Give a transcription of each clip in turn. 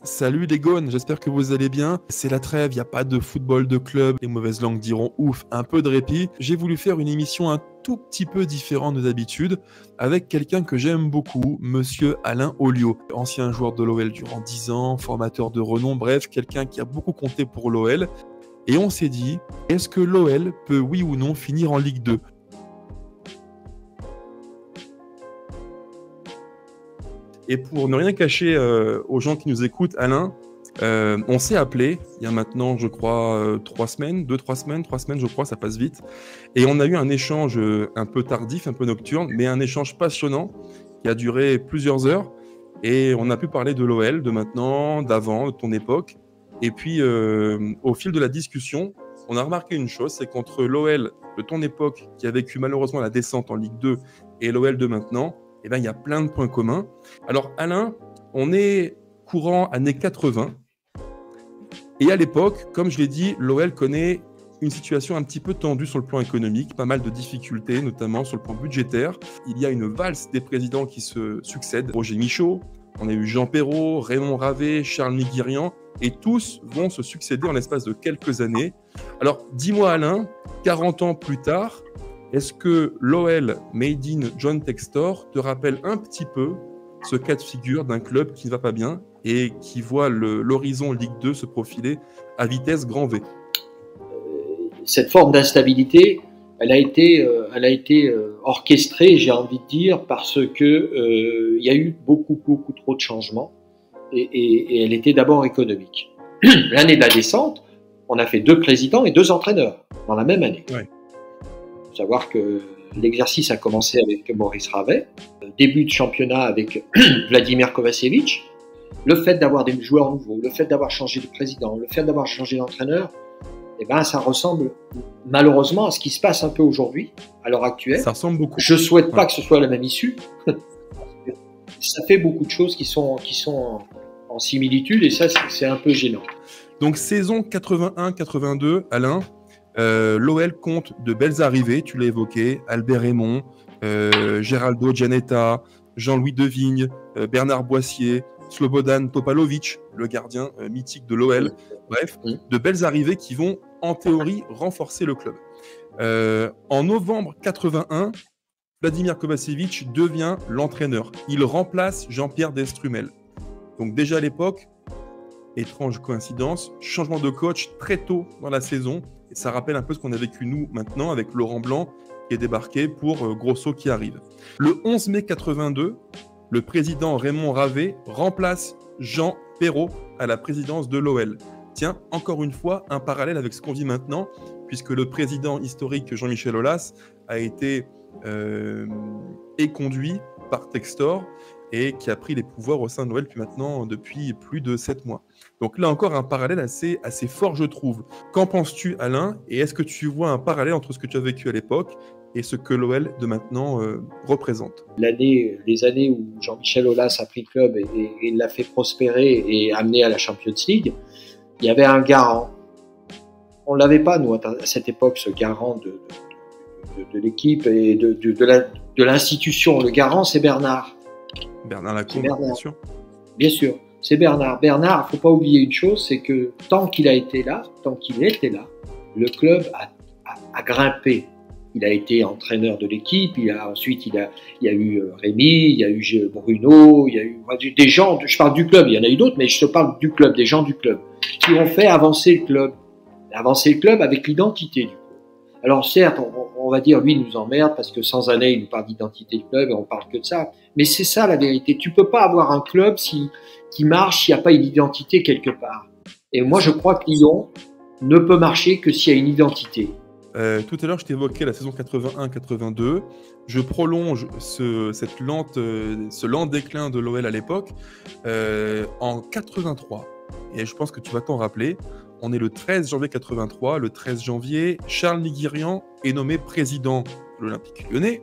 Salut les gones, j'espère que vous allez bien. C'est la trêve, il n'y a pas de football de club, les mauvaises langues diront ouf, un peu de répit. J'ai voulu faire une émission un tout petit peu différente de d'habitude, avec quelqu'un que j'aime beaucoup, monsieur Alain Olliot, ancien joueur de l'OL durant 10 ans, formateur de renom, bref, quelqu'un qui a beaucoup compté pour l'OL. Et on s'est dit, est-ce que l'OL peut oui ou non finir en Ligue 2 ? Et pour ne rien cacher aux gens qui nous écoutent, Alain, on s'est appelé il y a maintenant, je crois, 3 semaines, 3 semaines, je crois, ça passe vite. Et on a eu un échange un peu tardif, un peu nocturne, mais un échange passionnant qui a duré plusieurs heures. Et on a pu parler de l'OL, de maintenant, d'avant, de ton époque. Et puis, au fil de la discussion, on a remarqué une chose, c'est qu'entre l'OL de ton époque, qui a vécu malheureusement la descente en Ligue 2, et l'OL de maintenant, eh ben, il y a plein de points communs. Alors Alain, on est courant années 80, et à l'époque, comme je l'ai dit, l'OL connaît une situation un petit peu tendue sur le plan économique, pas mal de difficultés, notamment sur le plan budgétaire. Il y a une valse des présidents qui se succèdent. Roger Michaud, on a eu Jean Perrot, Raymond Ravet, Charles Miguirian, et tous vont se succéder en l'espace de quelques années. Alors dis-moi Alain, 40 ans plus tard, est-ce que l'OL Made in John Textor te rappelle un petit peu ce cas de figure d'un club qui ne va pas bien et qui voit l'horizon Ligue 2 se profiler à vitesse grand V? Cette forme d'instabilité, elle a été orchestrée, j'ai envie de dire, parce que y a eu beaucoup trop de changements et elle était d'abord économique. L'année de la descente, on a fait 2 présidents et 2 entraîneurs dans la même année. Ouais. Il faut savoir que l'exercice a commencé avec Maurice Ravet, début de championnat avec Vladimir Kovacevic. Le fait d'avoir des joueurs nouveaux, le fait d'avoir changé de président, le fait d'avoir changé d'entraîneur, eh ben, ça ressemble malheureusement à ce qui se passe un peu aujourd'hui, à l'heure actuelle. Ça ressemble beaucoup. Je ne souhaite pas que ce soit la même issue. Ça fait beaucoup de choses qui sont en similitude et ça, c'est un peu gênant. Donc saison 81-82, Alain, l'OL compte de belles arrivées, tu l'as évoqué, Albert Raymond, Geraldo Giannetta, Jean-Louis Devigne, Bernard Boissier, Slobodan Topalovic, le gardien mythique de l'OL. Bref, de belles arrivées qui vont, en théorie, renforcer le club. En novembre 81, Vladimir Kovacevic devient l'entraîneur. Il remplace Jean-Pierre Destrumel. Donc déjà à l'époque, étrange coïncidence, changement de coach très tôt dans la saison. Et ça rappelle un peu ce qu'on a vécu nous maintenant avec Laurent Blanc qui est débarqué pour Grosso qui arrive. Le 11 mai 82, le président Raymond Ravet remplace Jean Perrot à la présidence de l'OL. Tiens, encore une fois, un parallèle avec ce qu'on vit maintenant, puisque le président historique Jean-Michel Aulas a été éconduit par Textor et qui a pris les pouvoirs au sein de l'OL depuis plus de 7 mois. Donc là encore, un parallèle assez fort, je trouve. Qu'en penses-tu, Alain? Et est-ce que tu vois un parallèle entre ce que tu as vécu à l'époque et ce que l'OL de maintenant représente? Les années où Jean-Michel Aulas a pris le club et l'a fait prospérer et amené à la Champions League, il y avait un garant. On ne l'avait pas, nous, à cette époque, ce garant de l'équipe et de l'institution. Le garant, c'est Bernard. Bernard Lacombe, bien sûr. Bien sûr, c'est Bernard. Bernard, il ne faut pas oublier une chose, c'est que tant qu'il était là, le club a grimpé. Il a été entraîneur de l'équipe, ensuite il y a eu Rémi, il y a eu Bruno, il y a eu des gens, je parle du club, il y en a eu d'autres, mais je te parle du club, des gens du club, qui ont fait avancer le club avec l'identité du club. Alors certes, on va dire, lui, il nous emmerde parce que sans année, il nous parle d'identité du club et on parle que de ça. Mais c'est ça la vérité. Tu peux pas avoir un club qui marche s'il n'y a pas une identité quelque part. Et moi, je crois que Lyon ne peut marcher que s'il y a une identité. Tout à l'heure, je t'évoquais la saison 81-82. Je prolonge ce lent déclin de l'OL à l'époque en 83. Et je pense que tu vas t'en rappeler. On est le 13 janvier 83. Le 13 janvier, Charles Miguirian est nommé président de l'Olympique Lyonnais.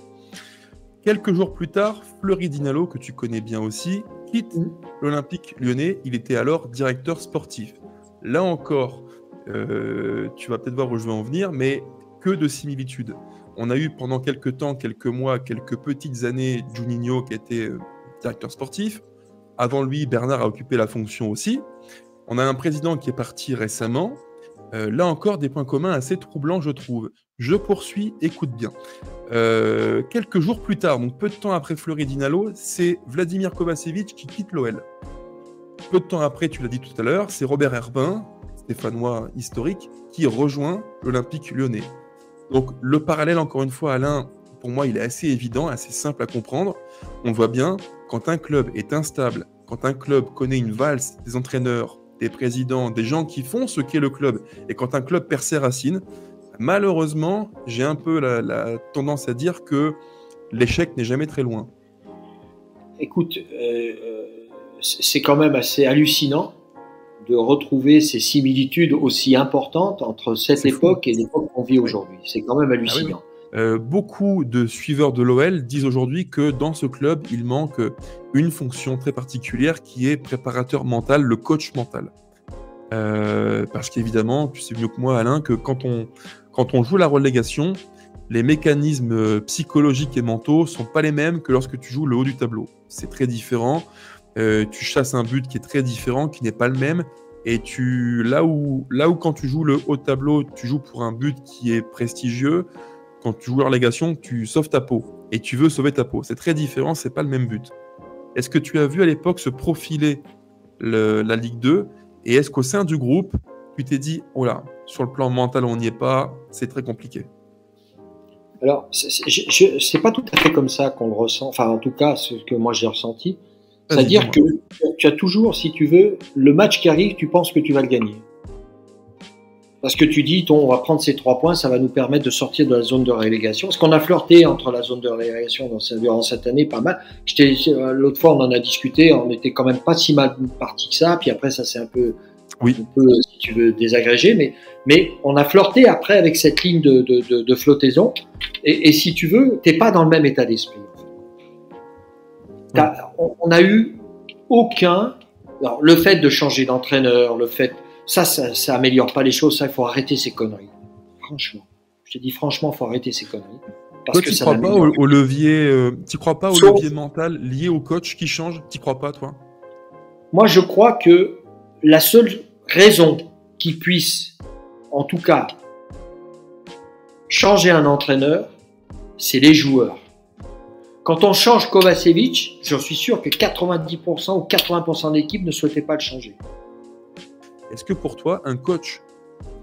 Quelques jours plus tard, Fleury Dinalo, que tu connais bien aussi, quitte l'Olympique Lyonnais. Il était alors directeur sportif. Là encore, tu vas peut-être voir où je veux en venir, mais que de similitudes. On a eu pendant quelques temps, quelques mois, quelques petites années, Juninho qui était directeur sportif. Avant lui, Bernard a occupé la fonction aussi. On a un président qui est parti récemment. Là encore, des points communs assez troublants, je trouve. Je poursuis, écoute bien. Quelques jours plus tard, donc peu de temps après Fleury Dinalo, c'est Vladimir Kovačević qui quitte l'OL. Peu de temps après, tu l'as dit tout à l'heure, c'est Robert Herbin, stéphanois historique, qui rejoint l'Olympique Lyonnais. Donc le parallèle, encore une fois, Alain, pour moi, il est assez évident, assez simple à comprendre. On voit bien, quand un club est instable, quand un club connaît une valse des entraîneurs, des présidents, des gens qui font ce qu'est le club, et quand un club perd ses racines, malheureusement, j'ai un peu la tendance à dire que l'échec n'est jamais très loin. Écoute, c'est quand même assez hallucinant de retrouver ces similitudes aussi importantes entre cette époque et l'époque qu'on vit aujourd'hui. C'est quand même hallucinant. Ah oui. Beaucoup de suiveurs de l'OL disent aujourd'hui que dans ce club, il manque une fonction très particulière qui est préparateur mental, le coach mental. Parce qu'évidemment, tu sais mieux que moi, Alain, que quand on joue la relégation, les mécanismes psychologiques et mentaux ne sont pas les mêmes que lorsque tu joues le haut du tableau. C'est très différent. Tu chasses un but qui est très différent, qui n'est pas le même. Et là où quand tu joues le haut tableau, tu joues pour un but qui est prestigieux. Quand tu joues la relégation, tu sauves ta peau. Et tu veux sauver ta peau. C'est très différent, c'est pas le même but. Est-ce que tu as vu à l'époque se profiler la Ligue 2 ? Et est-ce qu'au sein du groupe, tu t'es dit, oh là, sur le plan mental, on n'y est pas, c'est très compliqué? Alors, c'est pas tout à fait comme ça qu'on le ressent. Enfin, en tout cas, ce que moi j'ai ressenti. C'est-à-dire que tu as toujours, si tu veux, le match qui arrive, tu penses que tu vas le gagner. Parce que tu dis, on va prendre ces 3 points, ça va nous permettre de sortir de la zone de relégation. Parce qu'on a flirté entre la zone de relégation durant cette année, pas mal. L'autre fois, on en a discuté, on était quand même pas si mal parti que ça. Puis après, ça s'est un peu, si tu veux, désagrégé. Mais on a flirté après avec cette ligne de flottaison. Et si tu veux, t'es pas dans le même état d'esprit. On a eu aucun. Alors, le fait de changer d'entraîneur, le fait. Ça améliore pas les choses. Ça, il faut arrêter ces conneries. Franchement. Je te dis franchement, il faut arrêter ces conneries. Parce toi, tu crois pas au levier, tu crois pas au levier mental lié au coach qui change? Tu crois pas, toi? Moi, je crois que la seule raison qui puisse, en tout cas, changer un entraîneur, c'est les joueurs. Quand on change Kovačević, j'en suis sûr que 90% ou 80% de l'équipe ne souhaitait pas le changer. Est-ce que pour toi, un coach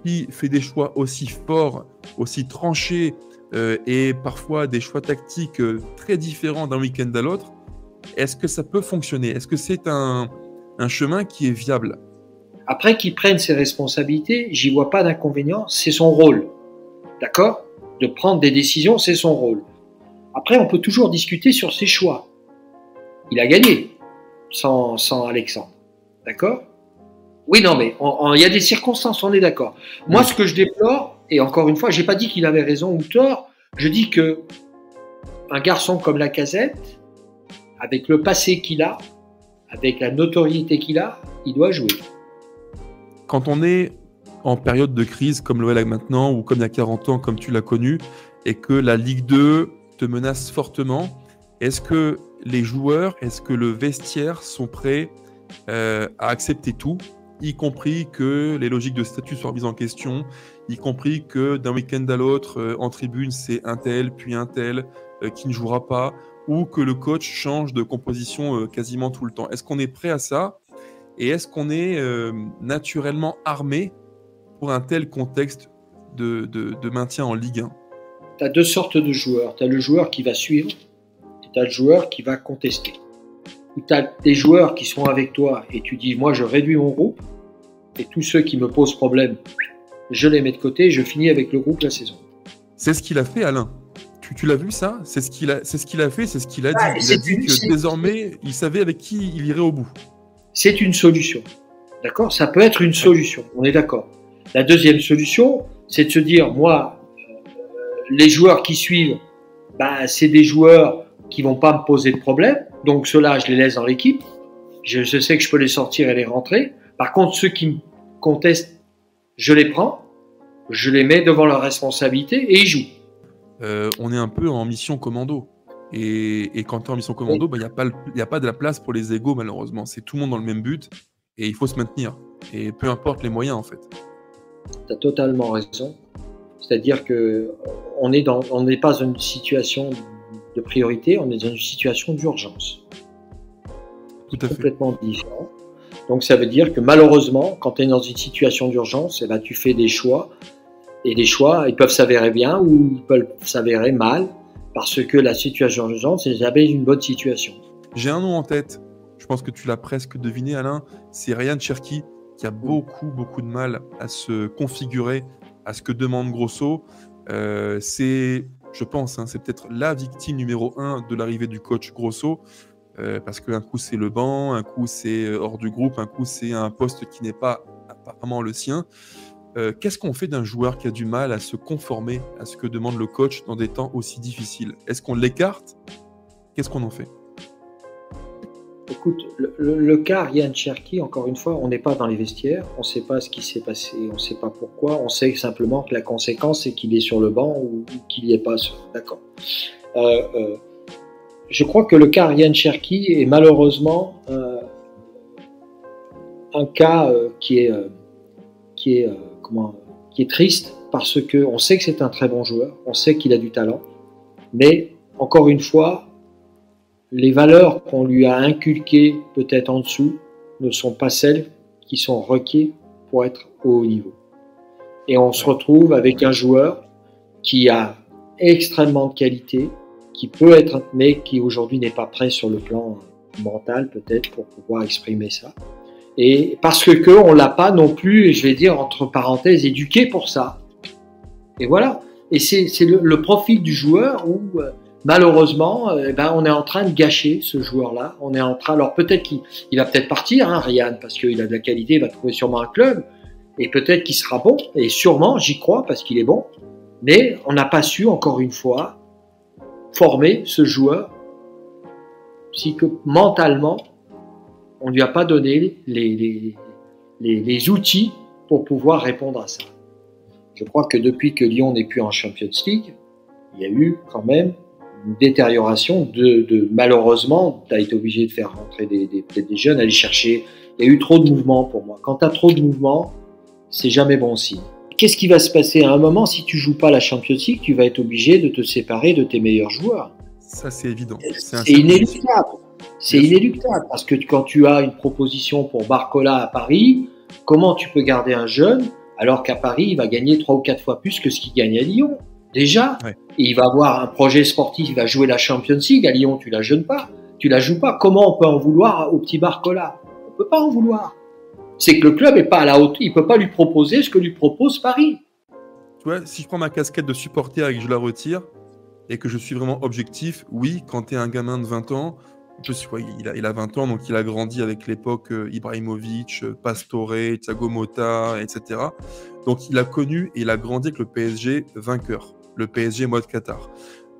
qui fait des choix aussi forts, aussi tranchés et parfois des choix tactiques très différents d'un week-end à l'autre, est-ce que ça peut fonctionner? Est-ce que c'est un chemin qui est viable? Après qu'il prenne ses responsabilités, j'y vois pas d'inconvénient, c'est son rôle. D'accord? De prendre des décisions, c'est son rôle. Après, on peut toujours discuter sur ses choix. Il a gagné sans Alexandre. D'accord? Oui, non, mais il y a des circonstances, on est d'accord. Moi, ce que je déplore, et encore une fois, j'ai pas dit qu'il avait raison ou tort, je dis que un garçon comme Lacazette, avec le passé qu'il a, avec la notoriété qu'il a, il doit jouer. Quand on est en période de crise comme l'OL maintenant, ou comme il y a 40 ans, comme tu l'as connu, et que la Ligue 2 te menace fortement, est-ce que les joueurs, est-ce que le vestiaire sont prêts à accepter tout, y compris que les logiques de statut soient mises en question, y compris que d'un week-end à l'autre, en tribune, c'est un tel, puis un tel qui ne jouera pas, ou que le coach change de composition quasiment tout le temps? Est-ce qu'on est prêt à ça? Et est-ce qu'on est naturellement armé pour un tel contexte de maintien en Ligue 1? Tu as 2 sortes de joueurs. Tu as le joueur qui va suivre et tu as le joueur qui va contester. Tu as des joueurs qui sont avec toi et tu dis, moi, je réduis mon groupe et tous ceux qui me posent problème, je les mets de côté et je finis avec le groupe la saison. C'est ce qu'il a fait, Alain. Tu l'as vu, ça? C'est ce qu'il a fait, c'est ce qu'il a dit. Il a dit que désormais, il savait avec qui il irait au bout. C'est une solution. D'accord? Ça peut être une solution. On est d'accord. La deuxième solution, c'est de se dire, moi, les joueurs qui suivent, c'est des joueurs qui vont pas me poser de problème. Donc ceux-là, je les laisse dans l'équipe. Je sais que je peux les sortir et les rentrer. Par contre, ceux qui me contestent, je les prends, je les mets devant leur responsabilité et ils jouent. On est un peu en mission commando. Et quand tu es en mission commando, il n'y a pas de la place pour les égos, malheureusement. C'est tout le monde dans le même but et il faut se maintenir. Et peu importe les moyens, en fait. Tu as totalement raison. C'est-à-dire qu'on n'est pas dans une situation de priorité, on est dans une situation d'urgence. Tout à fait. Complètement différent. Donc ça veut dire que malheureusement, quand tu es dans une situation d'urgence, tu fais des choix. Et les choix, ils peuvent s'avérer bien ou ils peuvent s'avérer mal. Parce que la situation d'urgence, c'est jamais une bonne situation. J'ai un nom en tête. Je pense que tu l'as presque deviné, Alain. C'est Ryan Cherki, qui a beaucoup de mal à se configurer à ce que demande Grosso. C'est, je pense, c'est peut-être la victime numéro 1 de l'arrivée du coach Grosso. Parce qu'un coup, c'est le banc, un coup, c'est hors du groupe, un coup, c'est un poste qui n'est pas apparemment le sien. Qu'est-ce qu'on fait d'un joueur qui a du mal à se conformer à ce que demande le coach dans des temps aussi difficiles? Est-ce qu'on l'écarte? Qu'est-ce qu'on en fait? Écoute, le cas Ryan Cherki, encore une fois, on n'est pas dans les vestiaires, on ne sait pas ce qui s'est passé, on ne sait pas pourquoi, on sait simplement que la conséquence, c'est qu'il est sur le banc ou qu'il n'y est pas. D'accord. Je crois que le cas Ryan Cherki est malheureusement un cas qui est triste parce qu'on sait que c'est un très bon joueur, on sait qu'il a du talent, mais encore une fois, les valeurs qu'on lui a inculquées peut-être en dessous ne sont pas celles qui sont requises pour être au haut niveau. Et on se retrouve avec un joueur qui a extrêmement de qualité, qui peut être, mais qui aujourd'hui n'est pas prêt sur le plan mental peut-être pour pouvoir exprimer ça. Et parce que on l'a pas non plus, je vais dire entre parenthèses, éduqué pour ça. Et voilà. Et c'est le profil du joueur où malheureusement, on est en train de gâcher ce joueur-là. On est en train. Alors peut-être qu'il va peut-être partir, Ryan, parce qu'il a de la qualité, il va trouver sûrement un club, et peut-être qu'il sera bon. Et sûrement, j'y crois parce qu'il est bon. Mais on n'a pas su encore une fois former ce joueur, si que mentalement on ne lui a pas donné les outils pour pouvoir répondre à ça. Je crois que depuis que Lyon n'est plus en Champions League, il y a eu quand même une détérioration malheureusement, tu as été obligé de faire rentrer peut-être des jeunes, aller chercher. Il y a eu trop de mouvements pour moi. Quand tu as trop de mouvements, c'est jamais bon signe. Qu'est-ce qui va se passer à un moment si tu joues pas la Champions League? Tu vas être obligé de te séparer de tes meilleurs joueurs. Ça, c'est évident. C'est inéluctable. C'est inéluctable parce que quand tu as une proposition pour Barcola à Paris, comment tu peux garder un jeune alors qu'à Paris, il va gagner 3 ou 4 fois plus que ce qu'il gagne à Lyon? Déjà, ouais. Et il va avoir un projet sportif, il va jouer la Champions League. À Lyon, tu la joues pas. Comment on peut en vouloir au petit Barcola? On peut pas en vouloir. C'est que le club est pas à la hauteur, il peut pas lui proposer ce que lui propose Paris. Tu vois, si je prends ma casquette de supporter et que je la retire, et que je suis vraiment objectif, oui, quand tu es un gamin de 20 ans, il a 20 ans, donc il a grandi avec l'époque Ibrahimovic, Pastore, Thiago Motta, etc. Donc il a connu et il a grandi avec le PSG vainqueur, le PSG mode Qatar.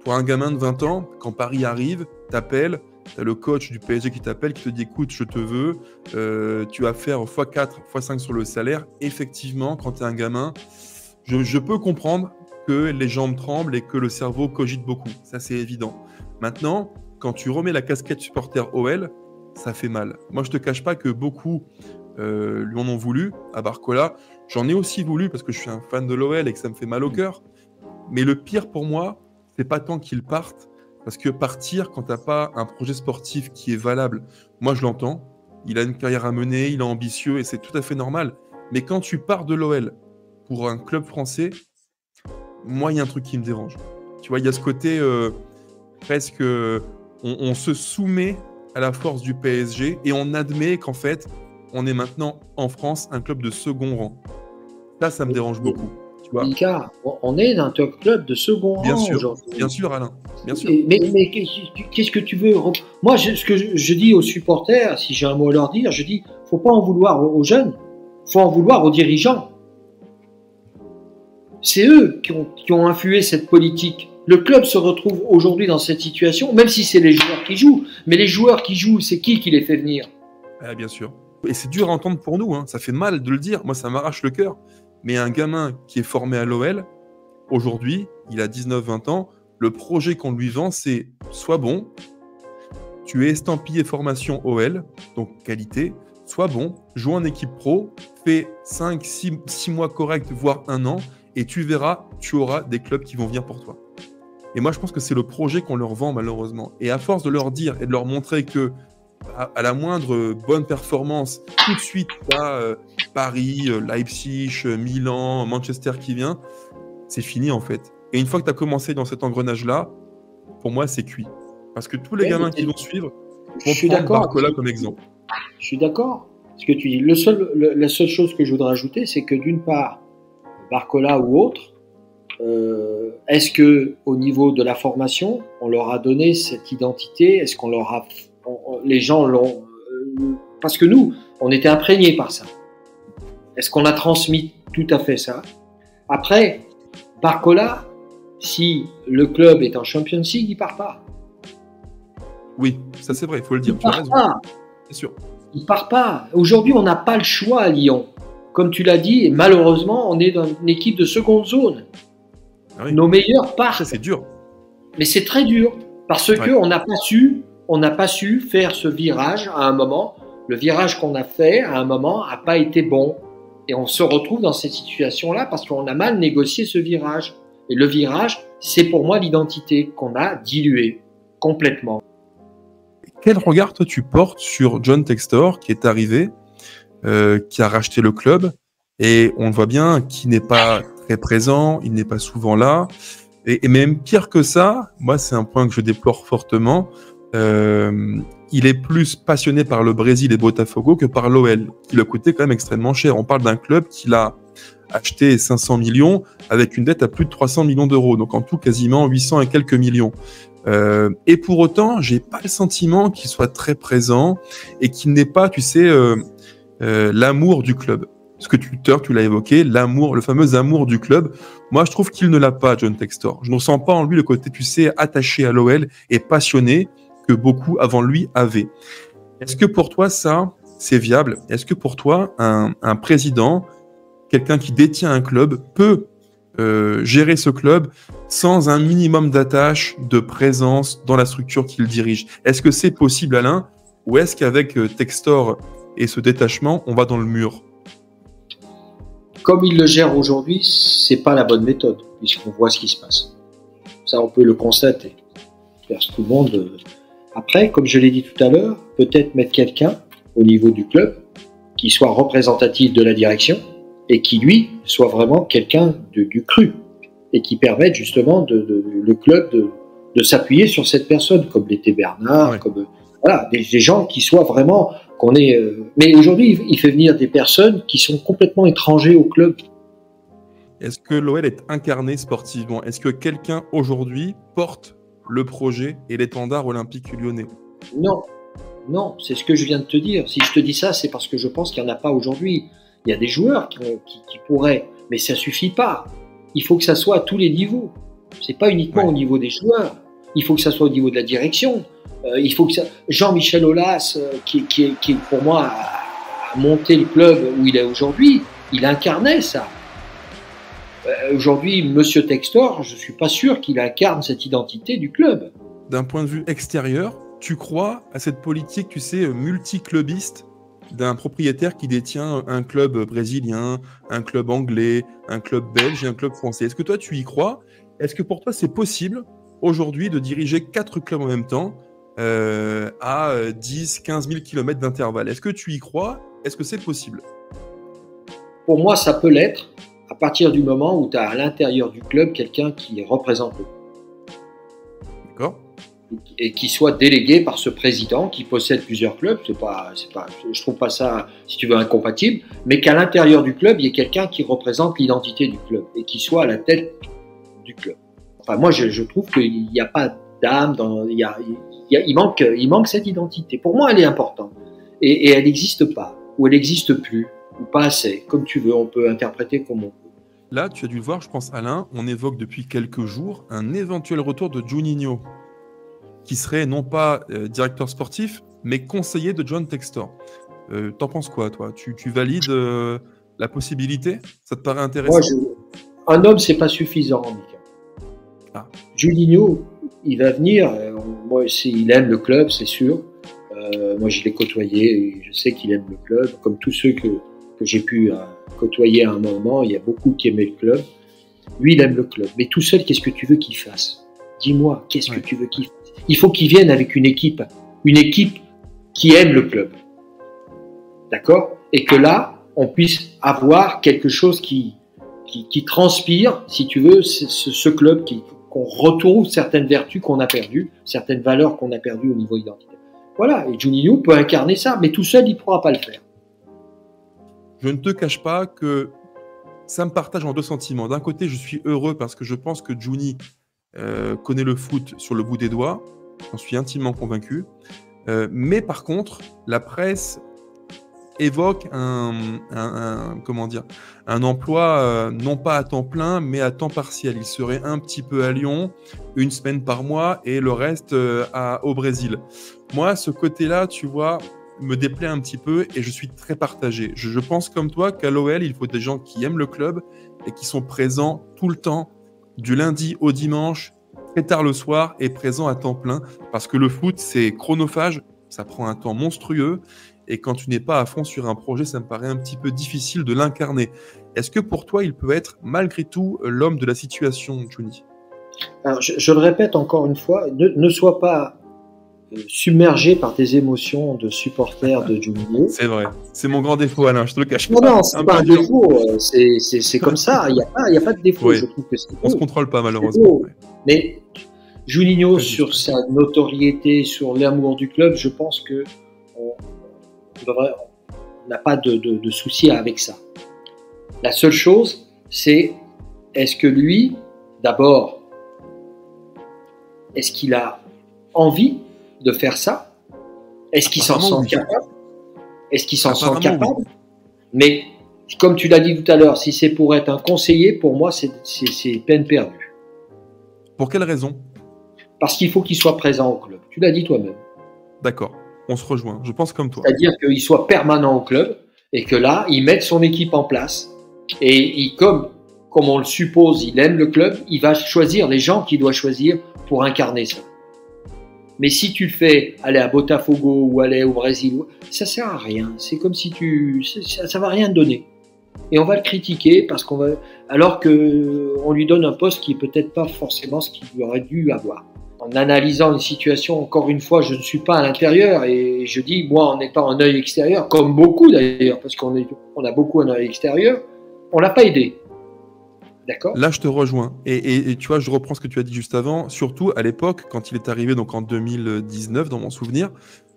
Pour un gamin de 20 ans, quand Paris arrive, t'appelles, t'as le coach du PSG qui t'appelle, qui te dit écoute, je te veux, tu vas faire x4, x5 sur le salaire. Effectivement, quand t'es un gamin, je peux comprendre que les jambes tremblent et que le cerveau cogite beaucoup. Ça, c'est évident. Maintenant, quand tu remets la casquette supporter OL, ça fait mal. Moi, je te cache pas que beaucoup lui en ont voulu à Barcola. J'en ai aussi voulu parce que je suis un fan de l'OL et que ça me fait mal au cœur. Mais le pire pour moi, c'est pas tant qu'il parte, parce que partir quand t'as pas un projet sportif qui est valable, moi je l'entends. Il a une carrière à mener, il est ambitieux et c'est tout à fait normal. Mais quand tu pars de l'OL pour un club français, moi il y a un truc qui me dérange. Tu vois, il y a ce côté presque on se soumet à la force du PSG et on admet qu'en fait on est maintenant en France un club de second rang. Ça me dérange beaucoup. Tu vois. Mika, on est dans un club de second rang aujourd'hui. Bien sûr, Alain. Bien sûr. Mais qu'est-ce que tu veux? Moi, ce que je dis aux supporters, si j'ai un mot à leur dire, je dis, faut pas en vouloir aux jeunes, faut en vouloir aux dirigeants. C'est eux qui ont influé cette politique Le club se retrouve aujourd'hui dans cette situation, même si c'est les joueurs qui jouent. Mais les joueurs qui jouent, c'est qui les fait venir? Bien sûr. Et c'est dur à entendre pour nous, hein. Ça fait mal de le dire. Moi, ça m'arrache le cœur. Mais un gamin qui est formé à l'OL, aujourd'hui, il a 19-20 ans, le projet qu'on lui vend, c'est sois bon, tu es estampillé formation OL, donc qualité, sois bon, joue en équipe pro, fais 5, 6 mois corrects, voire 1 an, et tu verras, tu auras des clubs qui vont venir pour toi. Et moi, je pense que c'est le projet qu'on leur vend, malheureusement. Et à force de leur dire et de leur montrer que à la moindre bonne performance, tout de suite, tu as Paris, Leipzig, Milan, Manchester qui vient, c'est fini en fait. Et une fois que tu as commencé dans cet engrenage-là, pour moi, c'est cuit. Parce que tous les gamins qui vont suivre vont prendre Barcola comme exemple. Je suis d'accord. Ce que tu dis. La seule chose que je voudrais ajouter, c'est que d'une part, Barcola ou autre, est-ce que au niveau de la formation, on leur a donné cette identité? Est-ce qu'on leur a, les gens l'ont, parce que nous, on était imprégnés par ça. Est-ce qu'on a transmis tout à fait ça? Après, Barcola, si le club est en Champions League, il part pas. Oui, ça c'est vrai, il faut le dire. Il part pas. C'est sûr. Il part pas. Aujourd'hui, on n'a pas le choix à Lyon. Comme tu l'as dit, et malheureusement, on est dans une équipe de seconde zone. Ah oui. Nos meilleurs partent. Ça, c'est dur. Mais c'est très dur parce que on n'a pas su faire ce virage à un moment. Le virage qu'on a fait à un moment n'a pas été bon. Et on se retrouve dans cette situation-là parce qu'on a mal négocié ce virage. Et le virage, c'est pour moi l'identité qu'on a diluée complètement. Quel regard toi tu portes sur John Textor qui est arrivé, qui a racheté le club et on voit bien qu'il n'est pas très présent, il n'est pas souvent là et même pire que ça, moi c'est un point que je déplore fortement, il est plus passionné par le Brésil et Botafogo que par l'OL, qui lui a coûté quand même extrêmement cher. On parle d'un club qu'il a acheté 500 millions avec une dette à plus de 300 millions d'euros, donc en tout quasiment 800 et quelques millions. Et pour autant, j'ai pas le sentiment qu'il soit très présent et qu'il n'ait pas, tu sais, l'amour du club. Ce que tu l'as évoqué, l'amour, le fameux amour du club. Moi, je trouve qu'il ne l'a pas, John Textor. Je ne ressens pas en lui le côté, tu sais, attaché à l'OL et passionné que beaucoup avant lui avaient. Est-ce que pour toi, ça, c'est viable? Est-ce que pour toi, un président, quelqu'un qui détient un club, peut gérer ce club sans un minimum d'attache, de présence dans la structure qu'il dirige? Est-ce que c'est possible, Alain? Ou est-ce qu'avec Textor et ce détachement, on va dans le mur? Comme il le gère aujourd'hui, c'est pas la bonne méthode, puisqu'on voit ce qui se passe. Ça, on peut le constater. Tout le monde. Après, comme je l'ai dit tout à l'heure, peut-être mettre quelqu'un au niveau du club qui soit représentatif de la direction et qui, lui, soit vraiment quelqu'un du cru et qui permette justement le club de s'appuyer sur cette personne, comme l'était Bernard, comme voilà, des gens qui soient vraiment qu'on est. Mais aujourd'hui, il fait venir des personnes qui sont complètement étrangers au club. Est-ce que l'OL est incarné sportivement? Est-ce que quelqu'un aujourd'hui porte le projet et l'étendard olympique lyonnais? Non, non, c'est ce que je viens de te dire. Si je te dis ça, c'est parce que je pense qu'il n'y en a pas aujourd'hui. Il y a des joueurs qui pourraient, mais ça ne suffit pas. Il faut que ça soit à tous les niveaux. Ce n'est pas uniquement au niveau des joueurs. Il faut que ça soit au niveau de la direction. Il faut que ça... Jean-Michel Aulas, qui pour moi a monté le club où il est aujourd'hui, il incarnait ça. Aujourd'hui, Monsieur Textor, je ne suis pas sûr qu'il incarne cette identité du club. D'un point de vue extérieur, tu crois à cette politique, tu sais, multiclubiste d'un propriétaire qui détient un club brésilien, un club anglais, un club belge et un club français? Est-ce que toi, tu y crois? Est-ce que pour toi, c'est possible aujourd'hui de diriger 4 clubs en même temps à 10, 15 000 km d'intervalle? Est-ce que tu y crois? Est-ce que c'est possible? Pour moi, ça peut l'être à partir du moment où tu as à l'intérieur du club quelqu'un qui représente le club. D'accord. Et qui soit délégué par ce président qui possède plusieurs clubs. Je trouve pas ça, si tu veux, incompatible, mais qu'à l'intérieur du club, il y ait quelqu'un qui représente l'identité du club et qui soit à la tête du club. Enfin, moi, je trouve qu'il n'y a pas d'âme, il manque cette identité. Pour moi, elle est importante. Et elle n'existe pas, ou elle n'existe plus, ou pas assez, comme tu veux, on peut interpréter comme on peut. là, tu as dû le voir, je pense, Alain, on évoque depuis quelques jours un éventuel retour de Juninho, qui serait non pas directeur sportif, mais conseiller de John Textor. T'en penses quoi, toi? Tu valides la possibilité? Ça te paraît intéressant? Un homme, c'est pas suffisant, Mika. Ah. Juninho, il va venir. Moi, il aime le club, c'est sûr. Moi, je l'ai côtoyé. Et je sais qu'il aime le club. Comme tous ceux que j'ai pu côtoyer à un moment, il y a beaucoup qui aimaient le club. Lui, il aime le club. Mais tout seul, qu'est-ce que tu veux qu'il fasse? Dis-moi, qu'est-ce que tu veux qu'il fasse? Il faut qu'il vienne avec une équipe qui aime le club. D'accord? Et que là, on puisse avoir quelque chose qui transpire, si tu veux, ce club, qu'on retrouve certaines vertus qu'on a perdues, certaines valeurs qu'on a perdues au niveau identitaire. Voilà, et Juninho peut incarner ça, mais tout seul, il ne pourra pas le faire. Je ne te cache pas que ça me partage en deux sentiments. D'un côté, je suis heureux parce que je pense que Juni connaît le foot sur le bout des doigts. J'en suis intimement convaincu. Mais par contre, la presse évoque comment dire, un emploi non pas à temps plein, mais à temps partiel. Il serait un petit peu à Lyon, une semaine par mois, et le reste au Brésil. Moi, ce côté-là, tu vois, me déplaît un petit peu et je suis très partagé. Je pense comme toi qu'à l'OL, il faut des gens qui aiment le club et qui sont présents tout le temps, du lundi au dimanche, très tard le soir, et présents à temps plein, parce que le foot, c'est chronophage, ça prend un temps monstrueux, et quand tu n'es pas à fond sur un projet, ça me paraît un petit peu difficile de l'incarner. Est-ce que pour toi, il peut être malgré tout l'homme de la situation, Juni? Alors, je le répète encore une fois, ne sois pas submergé par tes émotions de supporter de Juninho. C'est vrai, c'est mon grand défaut, Alain, je te le cache pas. Non, c'est pas un défaut, c'est comme ça, il n'y a pas de défaut, oui. Je trouve que c'est on se contrôle pas malheureusement. Mais Juninho, sur sa notoriété, sur l'amour du club, je pense que on n'a pas de souci avec ça. La seule chose, c'est est-ce que lui, d'abord, est-ce qu'il a envie de faire ça? Est-ce qu'il s'en sent capable? Est-ce qu'il s'en sent capable? Oui. Mais comme tu l'as dit tout à l'heure, si c'est pour être un conseiller, pour moi, c'est peine perdue. Pour quelle raison? Parce qu'il faut qu'il soit présent au club. Tu l'as dit toi-même. D'accord, on se rejoint. Je pense comme toi. C'est-à-dire qu'il soit permanent au club et que là, il mette son équipe en place. Et comme on le suppose, il aime le club, il va choisir les gens qu'il doit choisir pour incarner ça. Mais si tu le fais aller à Botafogo ou aller au Brésil, ça sert à rien. C'est comme si ça va rien donner. Et on va le critiquer alors qu'on lui donne un poste qui est peut-être pas forcément ce qu'il aurait dû avoir. En analysant une situation, encore une fois, je ne suis pas à l'intérieur et je dis, moi, en étant un œil extérieur, comme beaucoup d'ailleurs, parce qu'on a beaucoup un œil extérieur, on l'a pas aidé. D'accord. Là, je te rejoins. Et tu vois, je reprends ce que tu as dit juste avant. Surtout à l'époque, quand il est arrivé, donc en 2019, dans mon souvenir,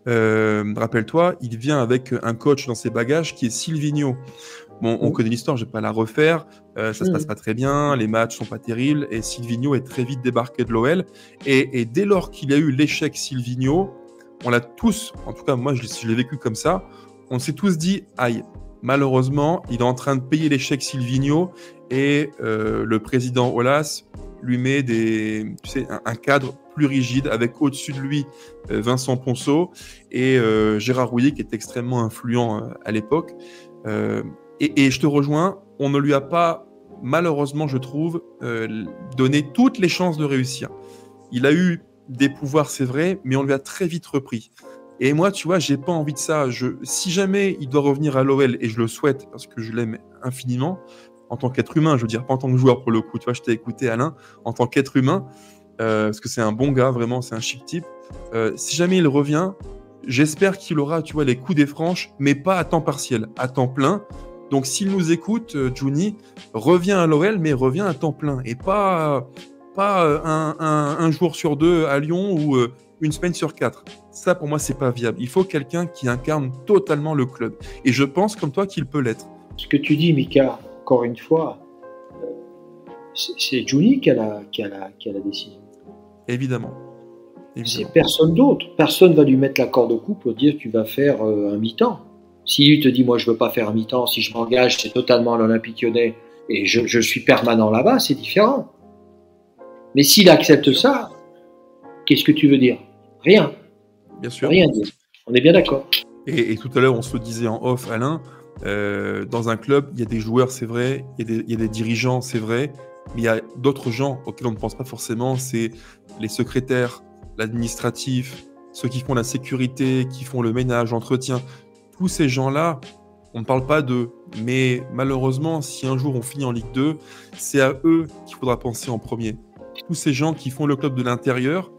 rappelle-toi, il vient avec un coach dans ses bagages qui est Silvinho. Bon, on connaît l'histoire, je ne vais pas la refaire. Ça se passe pas très bien, les matchs sont pas terribles, et Silvinho est très vite débarqué de l'OL. Et dès lors qu'il y a eu l'échec Silvinho, on l'a tous, en tout cas moi je l'ai vécu comme ça, on s'est tous dit, aïe, malheureusement, il est en train de payer l'échec Silvinho, et le président Aulas lui met un cadre plus rigide, avec au-dessus de lui Vincent Ponceau et Gérard Rouillet, qui est extrêmement influent à l'époque. Et je te rejoins, on ne lui a pas, malheureusement, je trouve, donné toutes les chances de réussir. Il a eu des pouvoirs, c'est vrai, mais on lui a très vite repris. Et moi, tu vois, j'ai pas envie de ça. Si jamais il doit revenir à l'OL, et je le souhaite parce que je l'aime infiniment, en tant qu'être humain, je veux dire, pas en tant que joueur pour le coup. Tu vois, je t'ai écouté, Alain, en tant qu'être humain, parce que c'est un bon gars, vraiment, c'est un chic type. Si jamais il revient, j'espère qu'il aura, tu vois, les coups des franches, mais pas à temps partiel, à temps plein. Donc, s'il nous écoute, Juni, reviens à l'OL, mais reviens à temps plein. Et pas un jour sur deux à Lyon ou une semaine sur 4. Ça, pour moi, c'est pas viable. Il faut quelqu'un qui incarne totalement le club. Et je pense, comme toi, qu'il peut l'être. Ce que tu dis, Mika, encore une fois, c'est Juni qui a la décision. Évidemment. C'est personne d'autre. Personne va lui mettre la corde au cou pour dire tu vas faire un mi-temps. Si lui te dit moi je veux pas faire un mi-temps, si je m'engage, c'est totalement à l'Olympique Lyonnais et je suis permanent là-bas, c'est différent. Mais s'il accepte ça, qu'est-ce que tu veux dire? Rien. Bien sûr. Rien dire. On est bien d'accord. Et tout à l'heure, on se le disait en off, Alain, dans un club, il y a des joueurs, c'est vrai, il y a des dirigeants, c'est vrai, mais il y a d'autres gens auxquels on ne pense pas forcément, c'est les secrétaires, l'administratif, ceux qui font la sécurité, qui font le ménage, l'entretien. Tous ces gens-là, on ne parle pas d'eux. Mais malheureusement, si un jour on finit en Ligue 2, c'est à eux qu'il faudra penser en premier. Tous ces gens qui font le club de l'intérieur,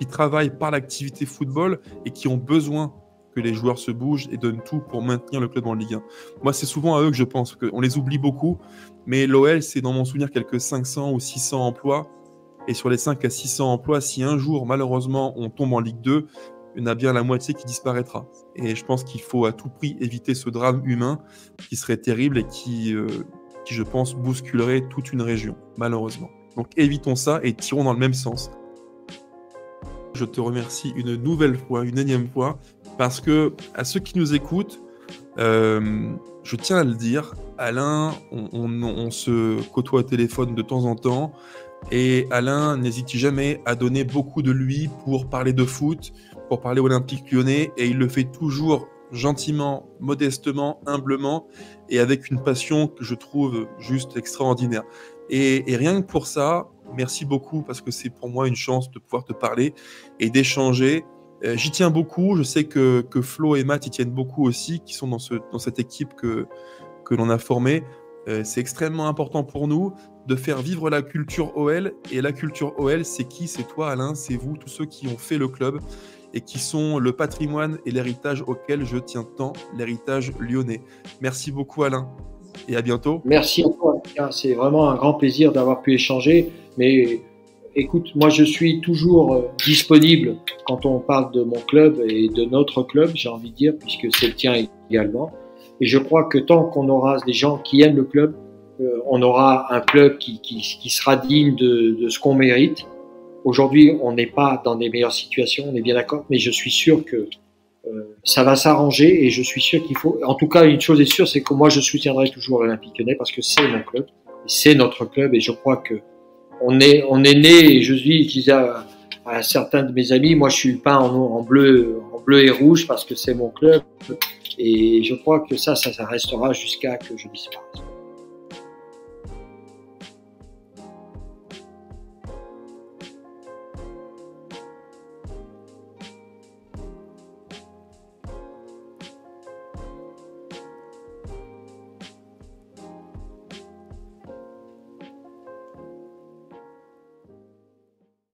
qui travaillent par l'activité football et qui ont besoin que les joueurs se bougent et donnent tout pour maintenir le club en Ligue 1. Moi, c'est souvent à eux que je pense, qu'on les oublie beaucoup, mais l'OL, c'est dans mon souvenir quelques 500 ou 600 emplois, et sur les 5 à 600 emplois, si un jour, malheureusement, on tombe en Ligue 2, il y en a bien la moitié qui disparaîtra. Et je pense qu'il faut à tout prix éviter ce drame humain qui serait terrible et qui je pense, bousculerait toute une région, malheureusement. Donc évitons ça et tirons dans le même sens. Je te remercie une nouvelle fois, une énième fois, parce que à ceux qui nous écoutent, je tiens à le dire, Alain, on se côtoie au téléphone de temps en temps, et Alain n'hésite jamais à donner beaucoup de lui pour parler de foot, pour parler Olympique Lyonnais, et il le fait toujours gentiment, modestement, humblement, et avec une passion que je trouve juste extraordinaire. Et rien que pour ça, merci beaucoup, parce que c'est pour moi une chance de pouvoir te parler et d'échanger. J'y tiens beaucoup, je sais que Flo et Matt y tiennent beaucoup aussi, qui sont dans cette équipe que l'on a formée. C'est extrêmement important pour nous de faire vivre la culture OL, et la culture OL, c'est qui? C'est toi, Alain, c'est vous, tous ceux qui ont fait le club et qui sont le patrimoine et l'héritage auquel je tiens tant, l'héritage lyonnais. Merci beaucoup, Alain, et à bientôt. Merci à toi, c'est vraiment un grand plaisir d'avoir pu échanger, mais écoute, moi je suis toujours disponible quand on parle de mon club et de notre club, j'ai envie de dire, puisque c'est le tien également. Et je crois que tant qu'on aura des gens qui aiment le club, on aura un club qui sera digne de ce qu'on mérite. Aujourd'hui, on n'est pas dans des meilleures situations, on est bien d'accord, mais je suis sûr que ça va s'arranger et je suis sûr qu'il faut... En tout cas, une chose est sûre, c'est que moi je soutiendrai toujours l'Olympique Lyonnais parce que c'est mon club, c'est notre club, et je crois que on est né, et je disais à certains de mes amis, moi je suis peint en bleu et rouge parce que c'est mon club, et je crois que ça restera jusqu'à que je disparaisse.